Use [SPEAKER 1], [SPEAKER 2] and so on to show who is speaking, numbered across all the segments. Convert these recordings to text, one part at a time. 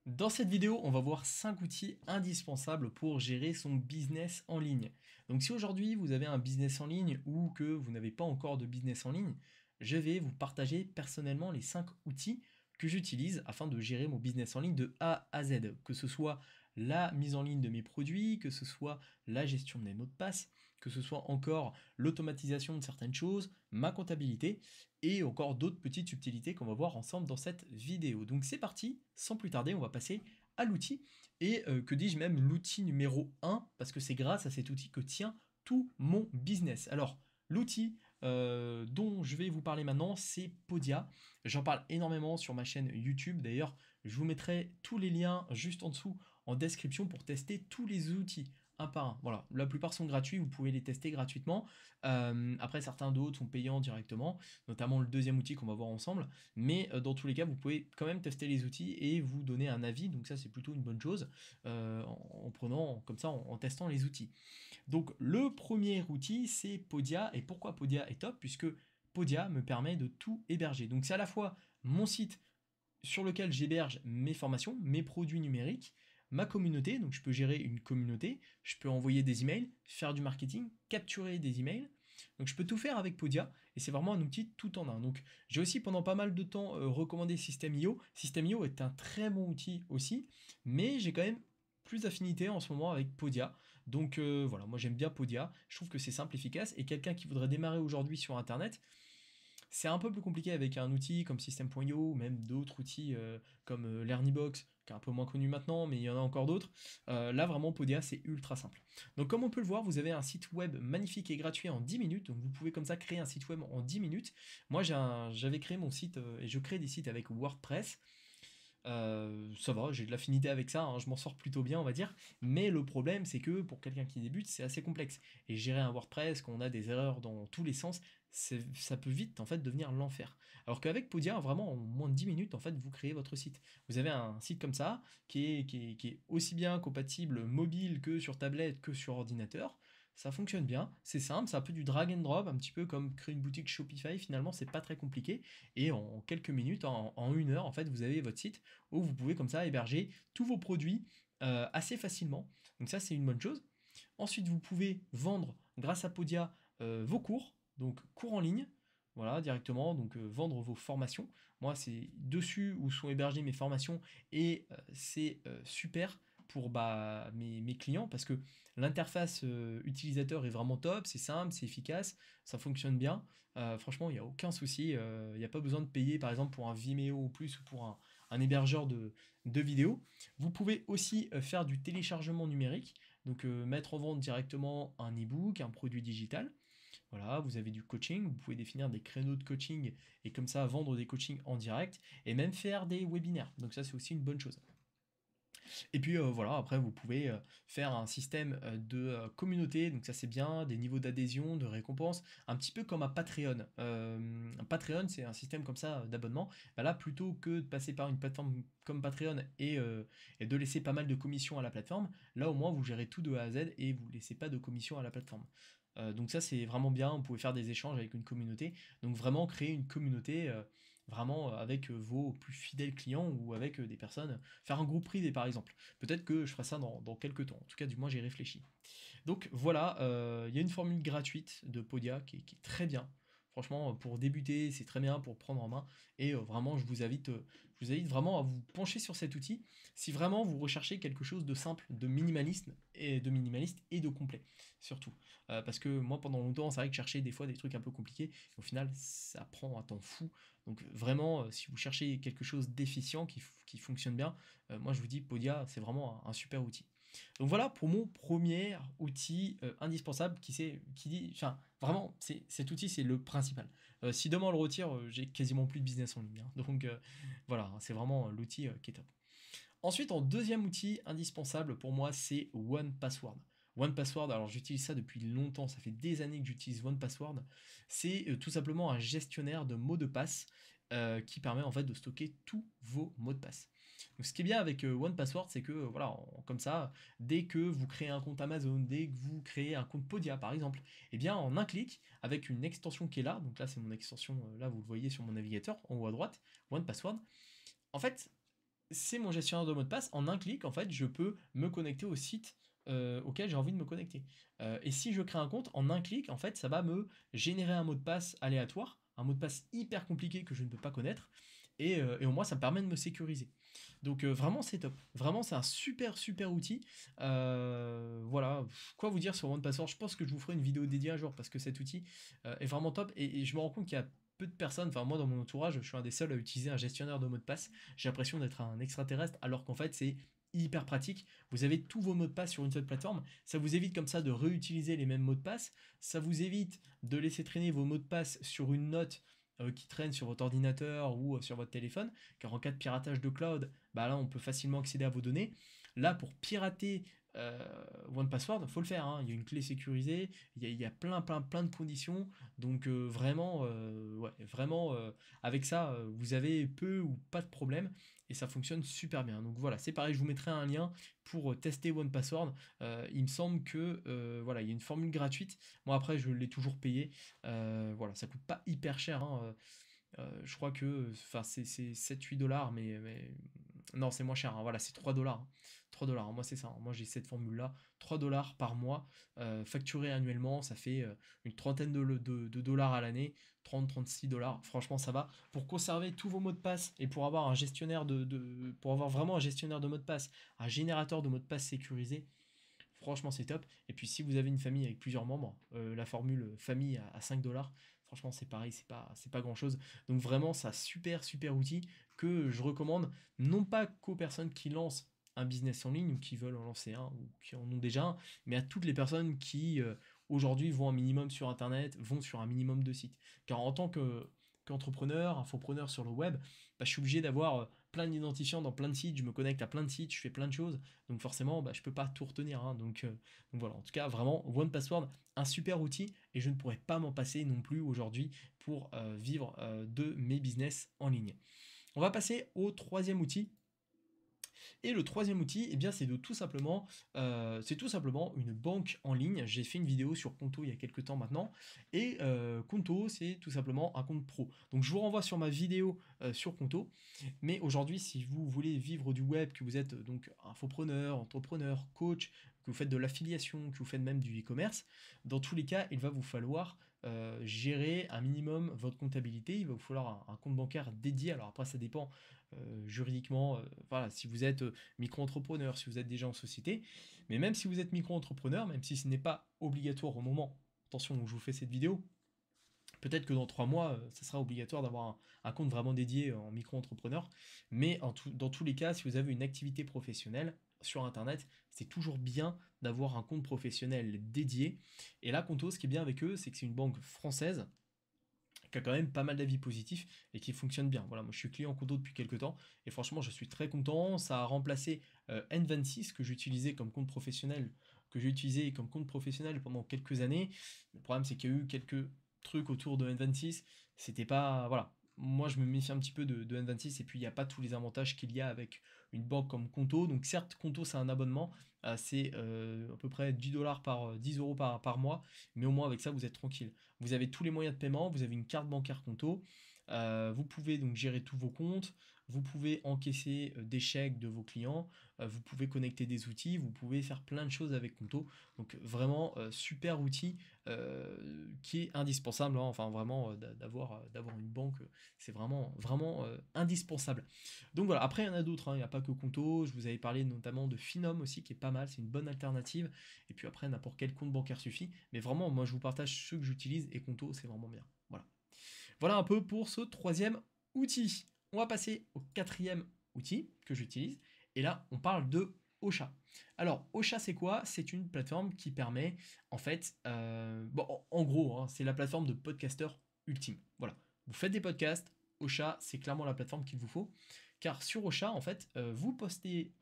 [SPEAKER 1] Dans cette vidéo, on va voir 5 outils indispensables pour gérer son business en ligne. Donc si aujourd'hui vous avez un business en ligne ou que vous n'avez pas encore de business en ligne, je vais vous partager personnellement les 5 outils que j'utilise afin de gérer mon business en ligne de A à Z, que ce soit la mise en ligne de mes produits, que ce soit la gestion de mes mots de passe, que ce soit encore l'automatisation de certaines choses, ma comptabilité et encore d'autres petites subtilités qu'on va voir ensemble dans cette vidéo. Donc c'est parti, sans plus tarder, on va passer à l'outil, et que dis-je même, l'outil numéro 1, parce que c'est grâce à cet outil que tient tout mon business. Alors, l'outil dont je vais vous parler maintenant, c'est Podia. J'en parle énormément sur ma chaîne YouTube, d'ailleurs, je vous mettrai tous les liens juste en dessous en description pour tester tous les outils un par un. Voilà, la plupart sont gratuits, vous pouvez les tester gratuitement. Après, certains d'autres sont payants directement, notamment le deuxième outil qu'on va voir ensemble. Mais dans tous les cas, vous pouvez quand même tester les outils et vous donner un avis. Donc ça, c'est plutôt une bonne chose en prenant comme ça, en testant les outils. Donc le premier outil, c'est Podia. Et pourquoi Podia est top? Puisque Podia me permet de tout héberger. Donc c'est à la fois mon site sur lequel j'héberge mes formations, mes produits numériques, ma communauté, donc je peux gérer une communauté, je peux envoyer des emails, faire du marketing, capturer des emails, donc je peux tout faire avec Podia, et c'est vraiment un outil tout en un. Donc j'ai aussi pendant pas mal de temps recommandé System.io. System.io est un très bon outil aussi, mais j'ai quand même plus d'affinité en ce moment avec Podia. Donc voilà, moi j'aime bien Podia, je trouve que c'est simple, efficace, et quelqu'un qui voudrait démarrer aujourd'hui sur Internet, c'est un peu plus compliqué avec un outil comme System.io ou même d'autres outils comme Learnybox, qui est un peu moins connu maintenant, mais il y en a encore d'autres. Là, vraiment, Podia, c'est ultra simple. Donc, comme on peut le voir, vous avez un site web magnifique et gratuit en 10 minutes. Donc, vous pouvez comme ça créer un site web en 10 minutes. Moi, j'avais créé mon site et je crée des sites avec WordPress. Ça va, j'ai de l'affinité avec ça, hein, je m'en sors plutôt bien, on va dire. Mais le problème, c'est que pour quelqu'un qui débute, c'est assez complexe. Et gérer un WordPress, quand on a des erreurs dans tous les sens, ça peut vite en fait devenir l'enfer. Alors qu'avec Podia, vraiment en moins de 10 minutes, en fait, vous créez votre site. Vous avez un site comme ça qui est aussi bien compatible mobile que sur tablette que sur ordinateur. Ça fonctionne bien, c'est simple, c'est un peu du drag and drop, un petit peu comme créer une boutique Shopify. Finalement, c'est pas très compliqué. Et en quelques minutes, en 1 heure, en fait, vous avez votre site où vous pouvez comme ça héberger tous vos produits assez facilement. Donc ça, c'est une bonne chose. Ensuite, vous pouvez vendre grâce à Podia vos cours, donc cours en ligne, voilà, directement, donc vendre vos formations. Moi, c'est dessus où sont hébergées mes formations, et c'est super pour mes clients, parce que l'interface utilisateur est vraiment top, c'est simple, c'est efficace, ça fonctionne bien. Franchement, il n'y a aucun souci, il n'y a pas besoin de payer par exemple pour un Vimeo ou plus, ou pour un hébergeur de vidéos. Vous pouvez aussi faire du téléchargement numérique, donc mettre en vente directement un e-book, un produit digital. Voilà, vous avez du coaching, vous pouvez définir des créneaux de coaching et comme ça vendre des coachings en direct et même faire des webinaires. Donc ça, c'est aussi une bonne chose. Et puis voilà, après vous pouvez faire un système de communauté, donc ça c'est bien, des niveaux d'adhésion, de récompense, un petit peu comme un Patreon. Un Patreon, c'est un système comme ça d'abonnement. Bah là, plutôt que de passer par une plateforme comme Patreon et de laisser pas mal de commissions à la plateforme, là au moins vous gérez tout de A à Z et vous ne laissez pas de commissions à la plateforme. Donc ça c'est vraiment bien, vous pouvez faire des échanges avec une communauté, donc vraiment créer une communauté vraiment avec vos plus fidèles clients ou avec des personnes, faire un groupe privé par exemple. Peut-être que je ferai ça dans quelques temps, en tout cas du moins j'ai réfléchi. Donc voilà, il y a une formule gratuite de Podia qui est très bien. Franchement, pour débuter, c'est très bien pour prendre en main. Et vraiment, je vous invite vraiment à vous pencher sur cet outil si vraiment vous recherchez quelque chose de simple, de minimaliste et de complet, surtout. Parce que moi, pendant longtemps, c'est vrai que je cherchais des fois des trucs un peu compliqués. Au final, ça prend un temps fou. Donc vraiment, si vous cherchez quelque chose d'efficient, qui fonctionne bien, moi je vous dis, Podia, c'est vraiment un super outil. Donc voilà pour mon premier outil indispensable qui dit, enfin vraiment, cet outil c'est le principal. Si demain on le retire, j'ai quasiment plus de business en ligne, hein. Donc voilà, hein, c'est vraiment l'outil qui est top. Ensuite, en deuxième outil indispensable pour moi, c'est OnePassword. OnePassword, alors j'utilise ça depuis longtemps, ça fait des années que j'utilise OnePassword. C'est tout simplement un gestionnaire de mots de passe qui permet en fait de stocker tous vos mots de passe. Donc, ce qui est bien avec OnePassword, c'est que voilà, comme ça, dès que vous créez un compte Amazon, dès que vous créez un compte Podia par exemple, et bien en un clic, avec une extension qui est là, donc là c'est mon extension, là vous le voyez sur mon navigateur en haut à droite, OnePassword, en fait c'est mon gestionnaire de mot de passe. En un clic, en fait, je peux me connecter au site auquel j'ai envie de me connecter. Et si je crée un compte, en un clic, en fait, ça va me générer un mot de passe aléatoire, un mot de passe hyper compliqué que je ne peux pas connaître, et au moins ça me permet de me sécuriser. Donc vraiment c'est top. Vraiment c'est un super super outil. Voilà, quoi vous dire sur OnePassword? Je pense que je vous ferai une vidéo dédiée un jour parce que cet outil est vraiment top et je me rends compte qu'il y a peu de personnes, enfin moi dans mon entourage, je suis un des seuls à utiliser un gestionnaire de mots de passe. J'ai l'impression d'être un extraterrestre alors qu'en fait c'est hyper pratique. Vous avez tous vos mots de passe sur une seule plateforme. Ça vous évite comme ça de réutiliser les mêmes mots de passe. Ça vous évite de laisser traîner vos mots de passe sur une note qui traîne sur votre ordinateur ou sur votre téléphone, car en cas de piratage de cloud, bah là on peut facilement accéder à vos données. Là pour pirater euh, OnePassword, il faut le faire, hein. Il y a une clé sécurisée, il y a plein de conditions, donc vraiment avec ça vous avez peu ou pas de problème et ça fonctionne super bien. Donc voilà, c'est pareil, je vous mettrai un lien pour tester OnePassword. Il me semble que voilà, il y a une formule gratuite. Moi après je l'ai toujours payé. Voilà, ça coûte pas hyper cher, hein. Je crois que enfin, c'est 7-8 $, mais non, c'est moins cher, hein. Voilà, c'est 3 $, hein. 3 $, hein. Moi, c'est ça, hein. Moi, j'ai cette formule-là. 3 $ par mois, facturé annuellement, ça fait une trentaine de dollars à l'année. 30-36 $. Franchement, ça va. Pour conserver tous vos mots de passe et pour avoir un gestionnaire pour avoir vraiment un gestionnaire de mots de passe, un générateur de mots de passe sécurisé, franchement, c'est top. Et puis, si vous avez une famille avec plusieurs membres, la formule famille à 5 $, franchement, c'est pareil, c'est pas grand-chose. Donc, vraiment, c'est un super, super outil que je recommande, non pas qu'aux personnes qui lancent un business en ligne ou qui veulent en lancer un ou qui en ont déjà un, mais à toutes les personnes qui, aujourd'hui, vont un minimum sur Internet, vont sur un minimum de sites. Car en tant qu'entrepreneur, infopreneur sur le web, bah, je suis obligé d'avoir plein d'identifiants dans plein de sites, je me connecte à plein de sites, je fais plein de choses. Donc forcément, bah, je peux pas tout retenir, hein. Donc voilà, en tout cas, vraiment, OnePassword, un super outil et je ne pourrais pas m'en passer non plus aujourd'hui pour vivre de mes business en ligne. On va passer au troisième outil. Et le troisième outil, eh bien, c'est tout simplement une banque en ligne. J'ai fait une vidéo sur Conto il y a quelques temps maintenant. Et Conto, c'est tout simplement un compte pro. Donc je vous renvoie sur ma vidéo sur Conto. Mais aujourd'hui, si vous voulez vivre du web, que vous êtes donc infopreneur, entrepreneur, coach, que vous faites de l'affiliation, que vous faites même du e-commerce, dans tous les cas, il va vous falloir gérer un minimum votre comptabilité. Il va vous falloir un compte bancaire dédié. Alors après, ça dépend juridiquement, voilà, si vous êtes micro-entrepreneur, si vous êtes déjà en société, mais même si vous êtes micro-entrepreneur, même si ce n'est pas obligatoire au moment, attention où je vous fais cette vidéo, peut-être que dans 3 mois, ça sera obligatoire d'avoir un compte vraiment dédié en micro-entrepreneur, mais dans tous les cas, si vous avez une activité professionnelle sur Internet, c'est toujours bien d'avoir un compte professionnel dédié. Et là, Conto, ce qui est bien avec eux, c'est que c'est une banque française, qui a quand même pas mal d'avis positifs et qui fonctionne bien. Voilà, moi je suis client Conto depuis quelques temps et franchement je suis très content. Ça a remplacé N26 que j'utilisais comme compte professionnel, que j'ai utilisé comme compte professionnel pendant quelques années. Le problème c'est qu'il y a eu quelques trucs autour de N26. C'était pas. Voilà. Moi je me méfie un petit peu de N26 et puis il n'y a pas tous les avantages qu'il y a avec une banque comme Conto. Donc certes Conto c'est un abonnement, c'est à peu près 10 $ 10 € par mois, mais au moins avec ça vous êtes tranquille. Vous avez tous les moyens de paiement, vous avez une carte bancaire Conto, vous pouvez donc gérer tous vos comptes, vous pouvez encaisser des chèques de vos clients, vous pouvez connecter des outils, vous pouvez faire plein de choses avec Conto. Donc vraiment super outil qui est indispensable, hein. Enfin vraiment d'avoir une banque, c'est vraiment indispensable. Donc voilà, après il y en a d'autres, hein. Il n'y a pas que Conto, je vous avais parlé notamment de Finom aussi qui est pas mal, c'est une bonne alternative. Et puis après n'importe quel compte bancaire suffit. Mais vraiment moi je vous partage ceux que j'utilise et Conto c'est vraiment bien. Voilà. Voilà un peu pour ce troisième outil. On va passer au quatrième outil que j'utilise. Et là, on parle de Ocha. Alors, Ocha, c'est quoi? C'est une plateforme qui permet, en fait, bon, en gros, hein, c'est la plateforme de podcasteur ultime. Voilà. Vous faites des podcasts, Ocha, c'est clairement la plateforme qu'il vous faut. Car sur Ocha, en fait, vous postez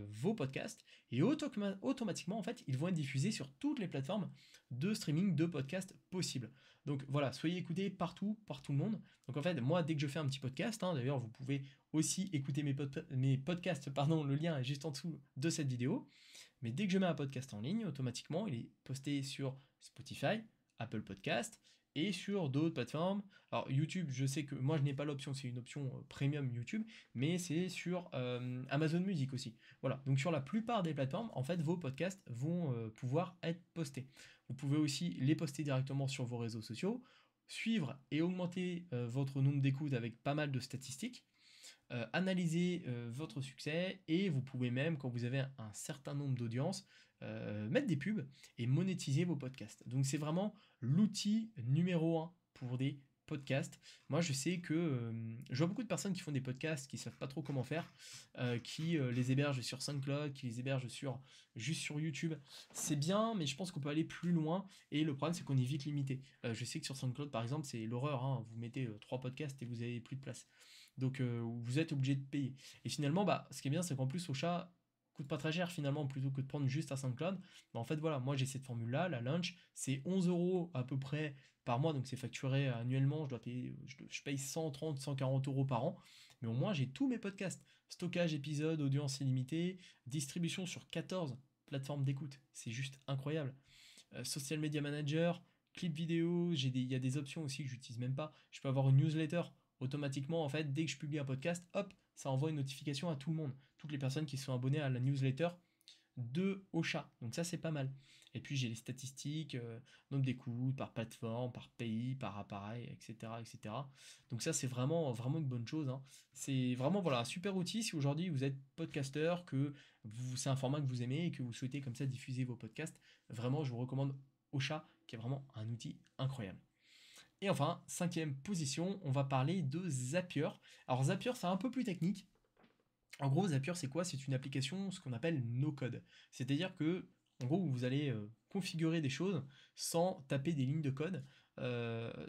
[SPEAKER 1] vos podcasts et automatiquement, en fait, ils vont être diffusés sur toutes les plateformes de streaming de podcasts possibles. Donc voilà, soyez écoutés partout, par tout le monde. Donc en fait, moi, dès que je fais un petit podcast, hein, d'ailleurs, vous pouvez aussi écouter mes podcasts, pardon, le lien est juste en dessous de cette vidéo. Mais dès que je mets un podcast en ligne, automatiquement, il est posté sur Spotify, Apple Podcast et sur d'autres plateformes. Alors YouTube, je sais que moi je n'ai pas l'option, c'est une option premium YouTube, mais c'est sur Amazon Music aussi. Voilà, donc sur la plupart des plateformes, en fait, vos podcasts vont pouvoir être postés. Vous pouvez aussi les poster directement sur vos réseaux sociaux, suivre et augmenter votre nombre d'écoutes avec pas mal de statistiques, analyser votre succès, et vous pouvez même, quand vous avez un certain nombre d'audiences, mettre des pubs et monétiser vos podcasts. Donc c'est vraiment l'outil numéro un pour des podcasts. Moi je sais que je vois beaucoup de personnes qui font des podcasts qui savent pas trop comment faire, qui les hébergent sur SoundCloud, qui les hébergent juste sur YouTube. C'est bien, mais je pense qu'on peut aller plus loin, et le problème c'est qu'on est vite limité. Je sais que sur SoundCloud par exemple c'est l'horreur, hein. Vous mettez 3 podcasts et vous avez plus de place. Donc vous êtes obligé de payer. Et finalement, bah, ce qui est bien, c'est qu'en plus Ocha coûte pas très cher finalement, plutôt que de prendre juste à SoundCloud. Bah, en fait voilà, moi j'ai cette formule-là, la Lunch, c'est 11 euros à peu près par mois, donc c'est facturé annuellement, je paye 130, 140 euros par an, mais au moins j'ai tous mes podcasts. Stockage, épisodes, audience illimitée, distribution sur 14 plateformes d'écoute, c'est juste incroyable. Social Media Manager, clip vidéo, il y a des options aussi que j'utilise même pas. Je peux avoir une newsletter automatiquement, en fait, dès que je publie un podcast, hop, ça envoie une notification à tout le monde, toutes les personnes qui sont abonnées à la newsletter de Ocha. Donc ça, c'est pas mal. Et puis j'ai les statistiques, nombre d'écoutes par plateforme, par pays, par appareil, etc., etc. Donc ça, c'est vraiment, vraiment une bonne chose, hein. C'est vraiment voilà, un super outil si aujourd'hui vous êtes podcasteur, c'est un format que vous aimez et que vous souhaitez comme ça diffuser vos podcasts. Vraiment, je vous recommande Ocha, qui est vraiment un outil incroyable. Et enfin, cinquième position, on va parler de Zapier. Alors Zapier, c'est un peu plus technique. En gros, Zapier, c'est quoi? C'est une application, ce qu'on appelle no-code. C'est-à-dire que, en gros, vous allez configurer des choses sans taper des lignes de code.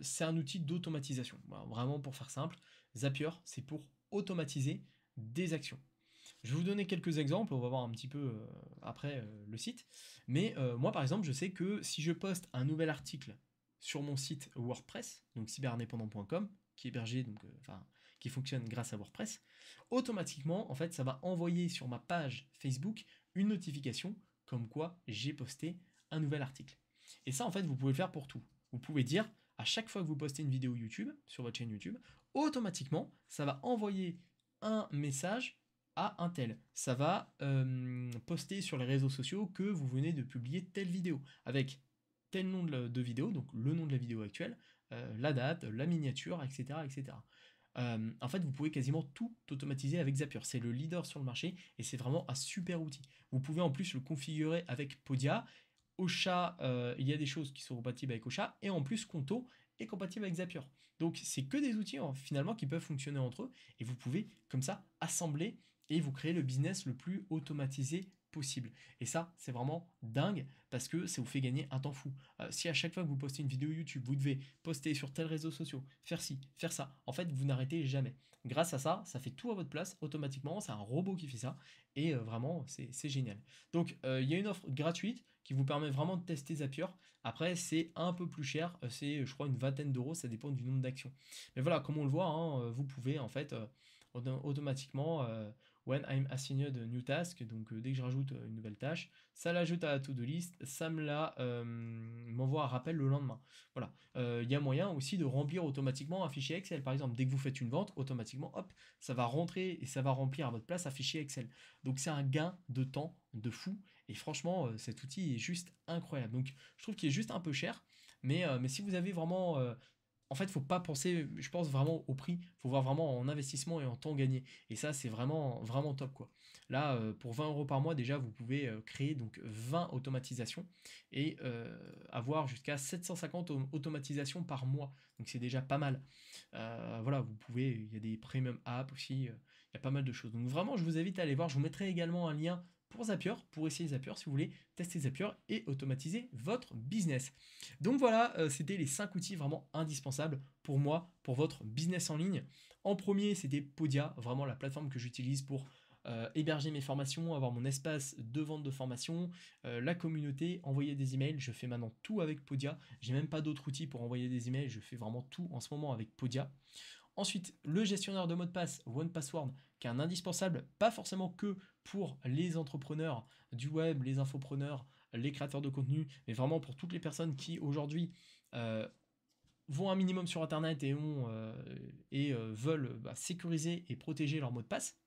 [SPEAKER 1] C'est un outil d'automatisation. Voilà, vraiment, pour faire simple, Zapier, c'est pour automatiser des actions. Je vais vous donner quelques exemples, on va voir un petit peu après le site. Mais moi, par exemple, je sais que si je poste un nouvel article sur mon site WordPress, donc cyberindépendant.com, qui est hébergé, donc, qui fonctionne grâce à WordPress, automatiquement, en fait, ça va envoyer sur ma page Facebook une notification comme quoi j'ai posté un nouvel article. Et ça, en fait, vous pouvez le faire pour tout. Vous pouvez dire, à chaque fois que vous postez une vidéo YouTube, sur votre chaîne YouTube, automatiquement, ça va envoyer un message à un tel. Ça va poster sur les réseaux sociaux que vous venez de publier telle vidéo, avec tel nom de vidéo, donc le nom de la vidéo actuelle, la date, la miniature, etc. etc. En fait, vous pouvez quasiment tout automatiser avec Zapier. C'est le leader sur le marché et c'est vraiment un super outil. Vous pouvez en plus le configurer avec Podia. Ocha, il y a des choses qui sont compatibles avec Ocha, et en plus Conto est compatible avec Zapier. Donc c'est que des outils finalement qui peuvent fonctionner entre eux, et vous pouvez comme ça assembler et vous créer le business le plus automatisé possible. Et ça, c'est vraiment dingue parce que ça vous fait gagner un temps fou. Si à chaque fois que vous postez une vidéo YouTube, vous devez poster sur tel réseau social, faire ci, faire ça, en fait, vous n'arrêtez jamais. Grâce à ça, ça fait tout à votre place automatiquement. C'est un robot qui fait ça, et vraiment, c'est génial. Donc, il y a une offre gratuite qui vous permet vraiment de tester Zapier. Après, c'est un peu plus cher, c'est je crois une vingtaine d'euros, ça dépend du nombre d'actions. Mais voilà, comme on le voit, hein, vous pouvez en fait automatiquement, when I'm assigned a new task, donc dès que je rajoute une nouvelle tâche, ça l'ajoute à la to-do list, ça m'envoie un rappel le lendemain. Voilà. Il y a moyen aussi de remplir automatiquement un fichier Excel. Par exemple, dès que vous faites une vente, automatiquement, hop, ça va rentrer et ça va remplir à votre place un fichier Excel. Donc c'est un gain de temps de fou. Et franchement, cet outil est juste incroyable. Donc je trouve qu'il est juste un peu cher. Mais si vous avez vraiment en fait, il ne faut pas penser, je pense, vraiment au prix. Il faut voir vraiment en investissement et en temps gagné. Et ça, c'est vraiment, vraiment top, quoi. Là, pour 20 euros par mois, déjà, vous pouvez créer donc 20 automatisations et avoir jusqu'à 750 automatisations par mois. Donc, c'est déjà pas mal. Voilà, vous pouvez, il y a des premium apps aussi, il y a pas mal de choses. Donc, vraiment, je vous invite à aller voir. Je vous mettrai également un lien pour Zapier, pour essayer Zapier si vous voulez tester Zapier et automatiser votre business. Donc voilà, c'était les 5 outils vraiment indispensables pour moi, pour votre business en ligne. En premier, c'était Podia, vraiment la plateforme que j'utilise pour héberger mes formations, avoir mon espace de vente de formation, la communauté, envoyer des emails. Je fais maintenant tout avec Podia. J'ai même pas d'autres outils pour envoyer des emails. Je fais vraiment tout en ce moment avec Podia. Ensuite, le gestionnaire de mot de passe, OnePassword, qui est un indispensable, pas forcément que pour les entrepreneurs du web, les infopreneurs, les créateurs de contenu, mais vraiment pour toutes les personnes qui aujourd'hui vont un minimum sur Internet veulent sécuriser et protéger leur mot de passe.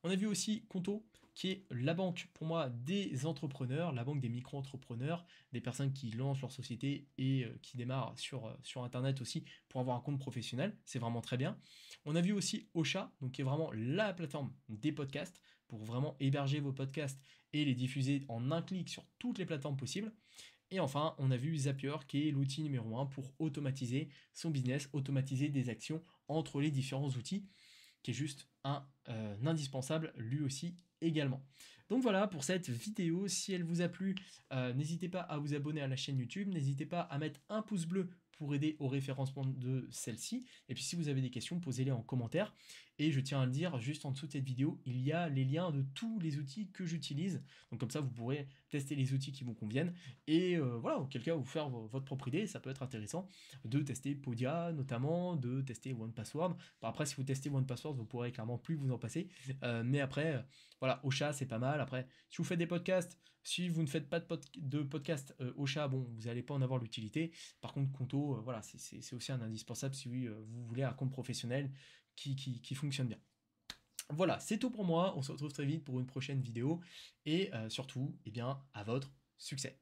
[SPEAKER 1] On a vu aussi Conto, qui est la banque, pour moi, des entrepreneurs, la banque des micro-entrepreneurs, des personnes qui lancent leur société et qui démarrent sur Internet aussi pour avoir un compte professionnel. C'est vraiment très bien. On a vu aussi Ocha, donc qui est vraiment la plateforme des podcasts pour vraiment héberger vos podcasts et les diffuser en un clic sur toutes les plateformes possibles. Et enfin, on a vu Zapier, qui est l'outil numéro 1 pour automatiser son business, automatiser des actions entre les différents outils, qui est juste un indispensable lui aussi également. Donc voilà pour cette vidéo, si elle vous a plu, n'hésitez pas à vous abonner à la chaîne YouTube, n'hésitez pas à mettre un pouce bleu pour aider au référencement de celle-ci, et puis si vous avez des questions, posez-les en commentaire, et je tiens à le dire, juste en dessous de cette vidéo, il y a les liens de tous les outils que j'utilise, donc comme ça vous pourrez tester les outils qui vous conviennent, et voilà, auquel cas vous faire votre propre idée, ça peut être intéressant de tester Podia notamment, de tester OnePassword. Après, si vous testez OnePassword, vous pourrez clairement plus vous en passer. Mais après, voilà, Ocha, c'est pas mal. Après, si vous faites des podcasts, si vous ne faites pas de podcast Ocha, bon, vous n'allez pas en avoir l'utilité. Par contre, Conto, voilà, c'est aussi un indispensable si vous voulez un compte professionnel qui fonctionne bien. Voilà, c'est tout pour moi. On se retrouve très vite pour une prochaine vidéo. Et surtout, eh bien, à votre succès.